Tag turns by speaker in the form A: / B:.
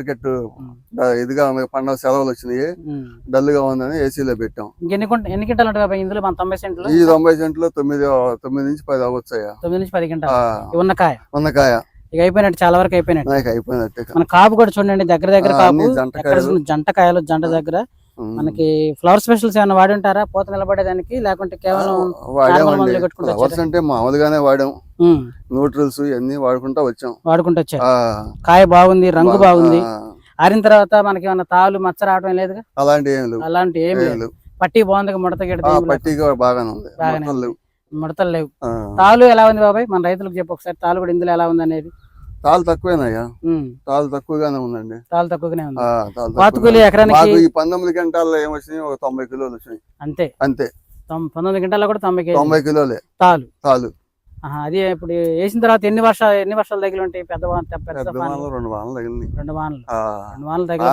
A: Market ఇదిగా ఉంది, పండుగ సెలవులు వచ్చినాయి, డల్ గా ఉందని ఏసీలో పెట్టాం.
B: ఎన్ని క్వింటాలు ఉంటాయి బాబాయ్ ఇందులో? మన 90 సెంట్లు,
A: ఈ 90 సెంట్లు 9 నుంచి 10 అవ్వచ్చాయా?
B: 9 నుంచి 10 క్వింటాలు ఉన్న కాయ. ఇక అయిపోయినట్టు, చాలా వరకు అయిపోయినట్టు.
A: అయిపోయినట్టే.
B: మన కాపు కూడా చూడండి, దగ్గర దగ్గర కాపు, జంట కాయలు, జంట దగ్గర. మనకి ఫ్లవర్ స్పెషల్స్ ఏమైనా వాడి ఉంటారా పూత నిలబడేదానికి, లేకుంటే కేవలం
A: ఫ్లవర్స్ అంటే మామూలుగానే వాడాం, న్యూట్రల్స్ ఇవన్నీ వాడుకుంటా వచ్చాం.
B: కాయ బాగుంది, రంగు బాగుంది. ఆరిన తర్వాత మనకి ఏమన్నా తాలు మచ్చ రావడం లేదు, అలాంటి ఏమి లేవు. పట్టి బాగుంది, ముడత
A: బాగానే ఉంది,
B: ముడతలు లేవు. తాలు ఎలా ఉంది బాబాయ్? మన రైతులకు చెప్పు ఒకసారి, తాలు కూడా ఇందులో ఎలా ఉంది అనేది.
A: తాలు తక్కువేనయ్యా, తాలు తక్కువగానే ఉందండి.
B: తాలు తక్కువగానే ఉంది. పాతుకూలి ఎకరానికి
A: 19 గంటల్లో ఏమొచ్చినాయి, ఒక 90 కిలోలు వచ్చినాయి అంతే.
B: 19 గంటల్లో కూడా
A: 90 కిలోలే తాలు.
B: అది ఇప్పుడు వేసిన తర్వాత ఎన్ని వర్షాలు తగిలి ఉంటాయి? పెద్ద
A: 2 వానలు తగిలినాయి.
B: 2 వానలు తగిలి